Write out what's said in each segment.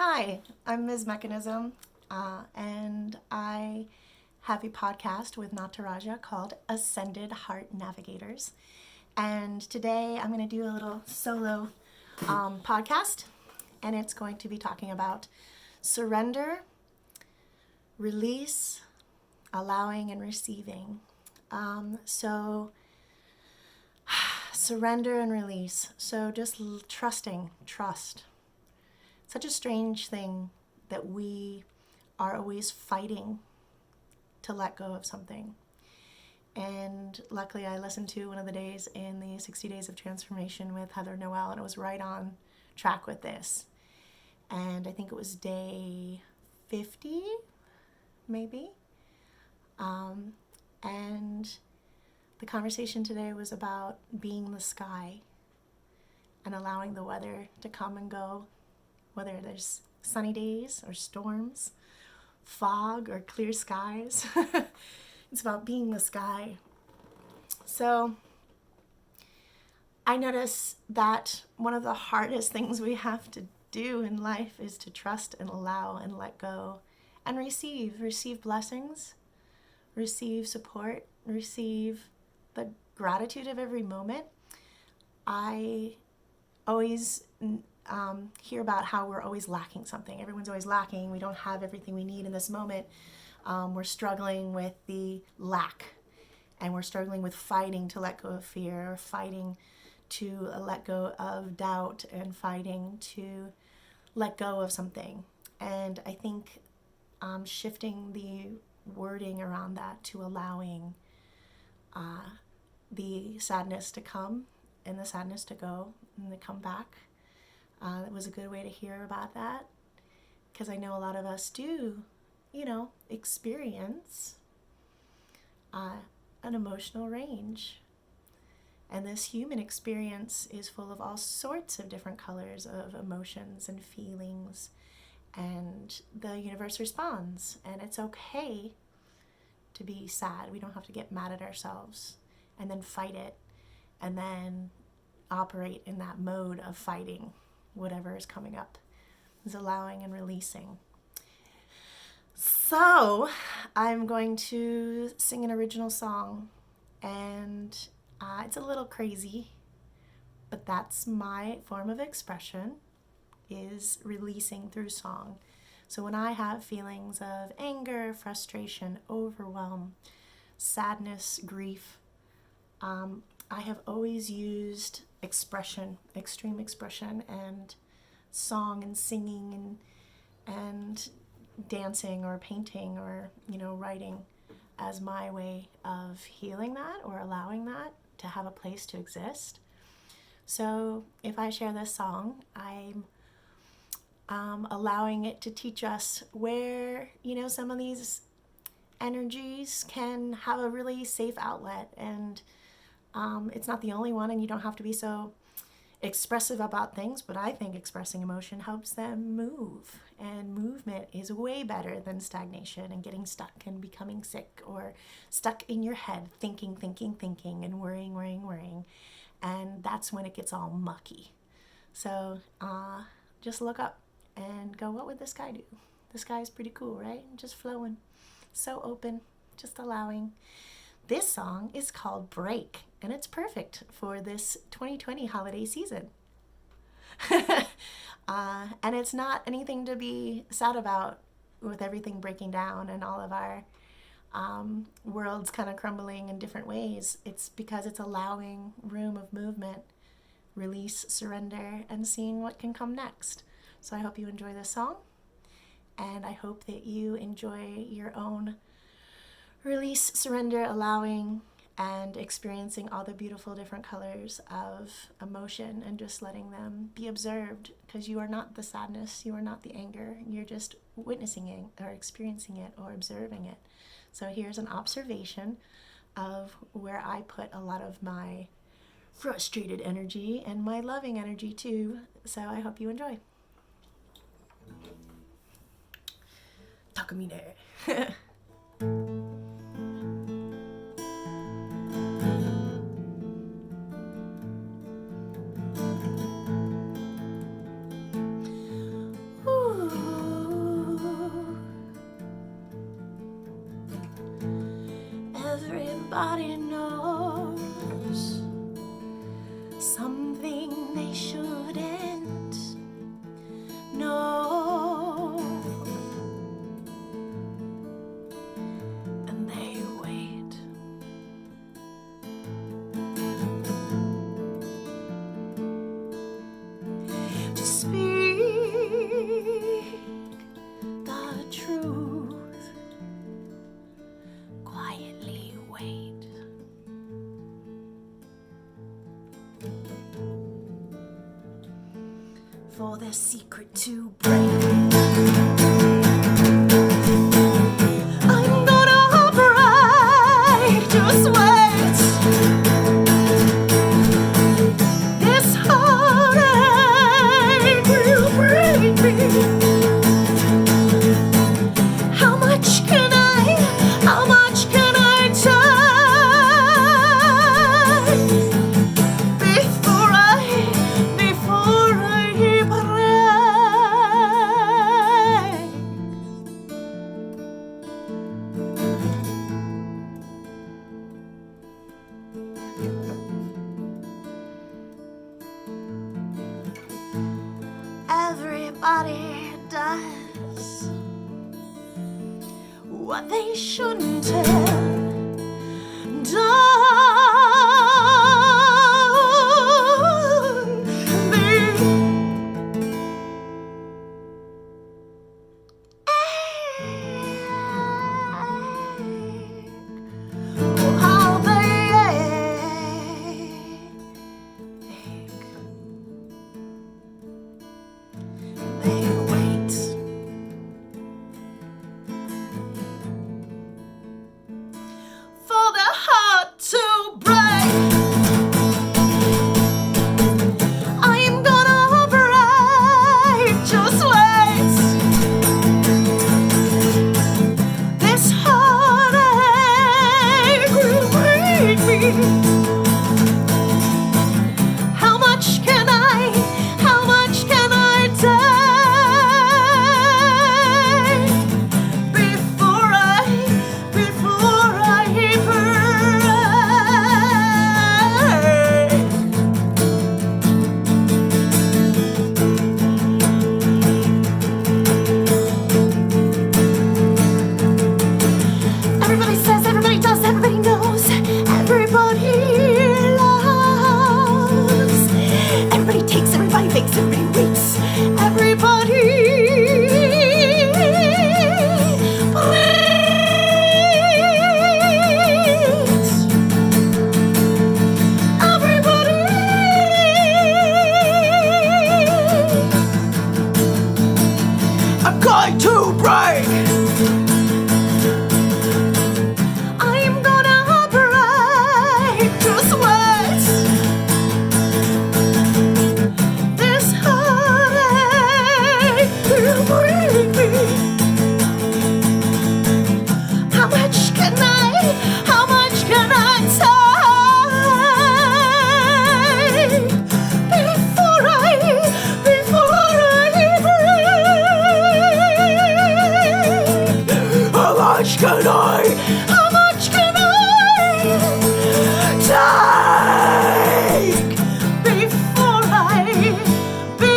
Hi, I'm Ms. Meka Nism, and I have a podcast with Nataraja called Ascended Heart Navigators. And today I'm going to do a little solo podcast, and it's going to be talking about surrender, release, allowing, and receiving. Surrender and release. So just trust. Such a strange thing that we are always fighting to let go of something. And luckily I listened to one of the days in the 60 Days of Transformation with Heather Noel, and it was right on track with this. And I think it was day 50, maybe. And the conversation today was about being the sky and allowing the weather to come and go, whether there's sunny days or storms, fog or clear skies. It's about being the sky. So I notice that one of the hardest things we have to do in life is to trust and allow and let go and receive blessings, receive support, receive the gratitude of every moment. I always hear about how we're always lacking something. Everyone's always lacking. We don't have everything we need in this moment. We're struggling with the lack, and we're struggling with fighting to let go of fear, or fighting to let go of doubt, and fighting to let go of something. And I think shifting the wording around that to allowing the sadness to come and the sadness to go and to come back. It was a good way to hear about that, because I know a lot of us do, experience an emotional range. And this human experience is full of all sorts of different colors of emotions and feelings, and the universe responds. And it's okay to be sad. We don't have to get mad at ourselves and then fight it and then operate in that mode of fighting whatever is coming up. Is allowing and releasing. So I'm going to sing an original song, and it's a little crazy, but that's my form of expression, is releasing through song. So when I have feelings of anger, frustration, overwhelm, sadness, grief, I have always used expression, extreme expression, and song and singing and dancing or painting or writing as my way of healing that or allowing that to have a place to exist. So if I share this song, I'm allowing it to teach us where some of these energies can have a really safe outlet, and it's not the only one, and you don't have to be so expressive about things, but I think expressing emotion helps them move, and movement is way better than stagnation and getting stuck and becoming sick or stuck in your head thinking and worrying, and that's when it gets all mucky. So just look up and go, what would this guy do? This guy is pretty cool, right? Just flowing, so open, just allowing. This song is called Break, and it's perfect for this 2020 holiday season. And it's not anything to be sad about, with everything breaking down and all of our worlds kind of crumbling in different ways. It's because it's allowing room of movement, release, surrender, and seeing what can come next. So I hope you enjoy this song, and I hope that you enjoy your own release, surrender, allowing, and experiencing all the beautiful different colors of emotion, and just letting them be observed, because you are not the sadness, you are not the anger, you're just witnessing it or experiencing it or observing it. So here's an observation of where I put a lot of my frustrated energy and my loving energy too. So I hope you enjoy. Takamine. Ooh. Everybody knows something they shouldn't know, and they wait. To speak the truth, quietly wait. For their secret to break. I'm gonna break, just wait. This heartache will break me. How much can I take before I break? Everybody does what they shouldn't have done. They how they ache. They wait. For their heart to break. I'm gonna break, just wait. This heartache will break me. How much can I take before I break? Everybody says, everybody does, everybody knows, everybody loves. Everybody takes, everybody fakes, everybody waits, everybody breaks. Everybody I'm going to break. I'm gonna break, just wait. This heartache will break me. How much can I take before I break? How much can I take before I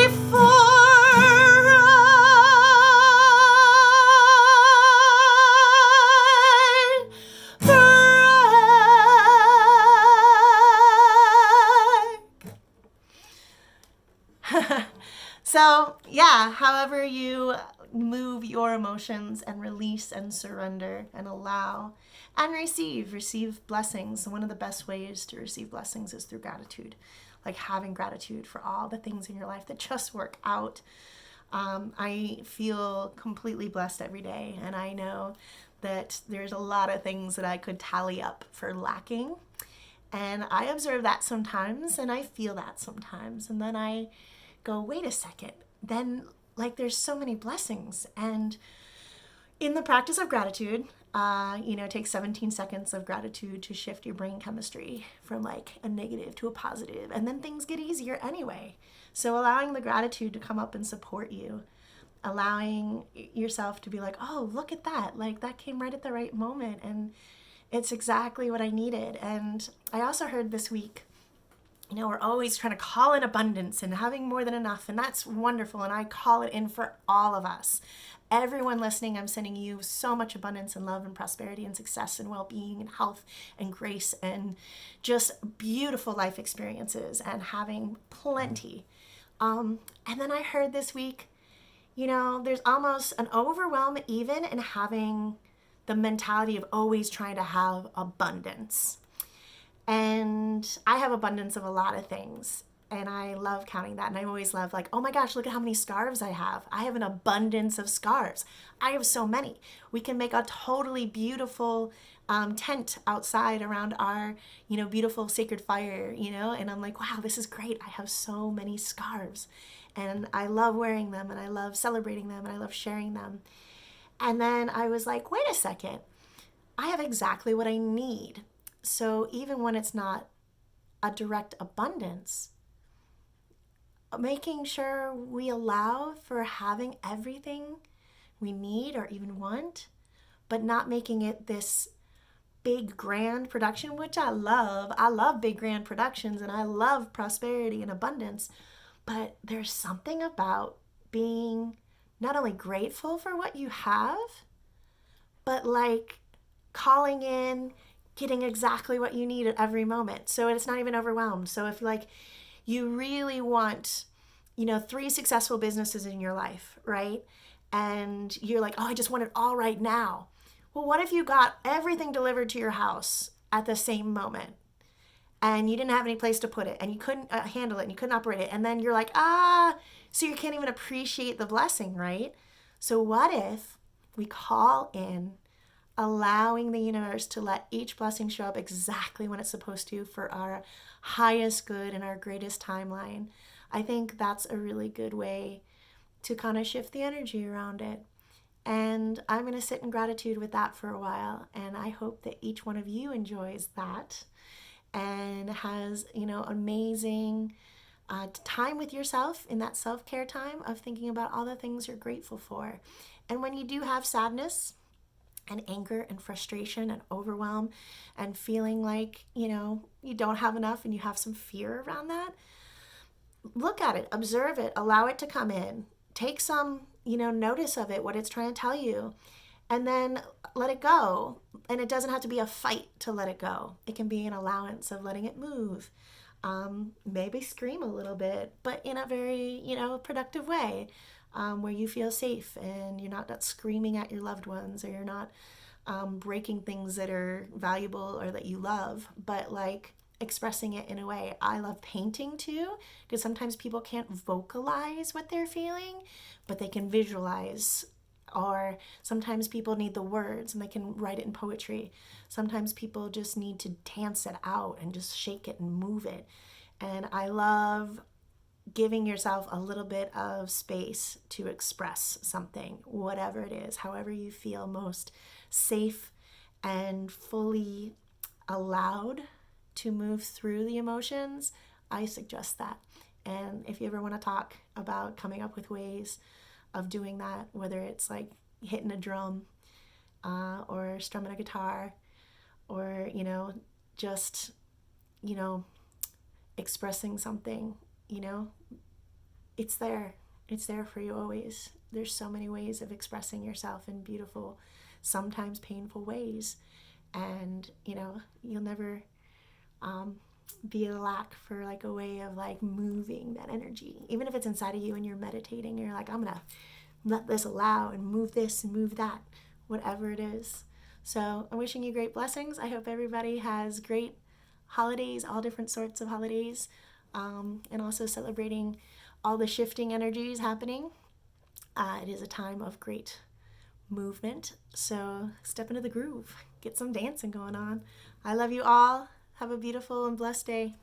break? So, yeah, however you move your emotions and release and surrender and allow and receive blessings. And one of the best ways to receive blessings is through gratitude, like having gratitude for all the things in your life that just work out. I feel completely blessed every day, and I know that there's a lot of things that I could tally up for lacking. And I observe that sometimes, and I feel that sometimes, and then I go, wait a second, then like there's so many blessings. And in the practice of gratitude, it takes 17 seconds of gratitude to shift your brain chemistry from like a negative to a positive, and then things get easier anyway. So allowing the gratitude to come up and support you, allowing yourself to be like, oh, look at that, like that came right at the right moment, and It's exactly what I needed. And I also heard this week, we're always trying to call in abundance and having more than enough, and that's wonderful. And I call it in for all of us. Everyone listening, I'm sending you so much abundance and love and prosperity and success and well-being and health and grace and just beautiful life experiences and having plenty. And then I heard this week, there's almost an overwhelm even in having the mentality of always trying to have abundance. And I have abundance of a lot of things. And I love counting that. And I always love, like, oh my gosh, look at how many scarves I have. I have an abundance of scarves. I have so many. We can make a totally beautiful tent outside around our, beautiful sacred fire, And I'm like, wow, this is great. I have so many scarves. And I love wearing them. And I love celebrating them. And I love sharing them. And then I was like, wait a second. I have exactly what I need. So even when it's not a direct abundance, making sure we allow for having everything we need or even want, but not making it this big grand production, which I love. I love big grand productions and I love prosperity and abundance, but there's something about being not only grateful for what you have, but like calling in, getting exactly what you need at every moment. So it's not even overwhelmed. So if like you really want, 3 successful businesses in your life, right? And you're like, oh, I just want it all right now. Well, what if you got everything delivered to your house at the same moment and you didn't have any place to put it and you couldn't handle it and you couldn't operate it? And then you're like, so you can't even appreciate the blessing, right? So what if we call in allowing the universe to let each blessing show up exactly when it's supposed to for our highest good and our greatest timeline? I think that's a really good way to kind of shift the energy around it. And I'm going to sit in gratitude with that for a while. And I hope that each one of you enjoys that and has, amazing time with yourself in that self-care time of thinking about all the things you're grateful for. And when you do have sadness and anger and frustration and overwhelm and feeling like, you don't have enough and you have some fear around that, look at it, observe it, allow it to come in, take some, notice of it, what it's trying to tell you, and then let it go. And it doesn't have to be a fight to let it go. It can be an allowance of letting it move. Maybe scream a little bit, but in a very, productive way, where you feel safe and you're not screaming at your loved ones, or you're not breaking things that are valuable or that you love, but like expressing it in a way. I love painting too, because sometimes people can't vocalize what they're feeling, but they can visualize. Or sometimes people need the words and they can write it in poetry. Sometimes people just need to dance it out and just shake it and move it. And I love giving yourself a little bit of space to express something, whatever it is, however you feel most safe and fully allowed to move through the emotions. I suggest that. And if you ever want to talk about coming up with ways of doing that, whether it's like hitting a drum or strumming a guitar, or, just, expressing something, it's there. It's there for you always. There's so many ways of expressing yourself in beautiful, sometimes painful ways. And, you'll never be a lack for like a way of like moving that energy. Even if it's inside of you and you're meditating, you're like, I'm going to let this allow and move this and move that, whatever it is. So I'm wishing you great blessings. I hope everybody has great holidays, all different sorts of holidays, and also celebrating all the shifting energies happening. It is a time of great movement. So step into the groove, get some dancing going on. I love you all. Have a beautiful and blessed day.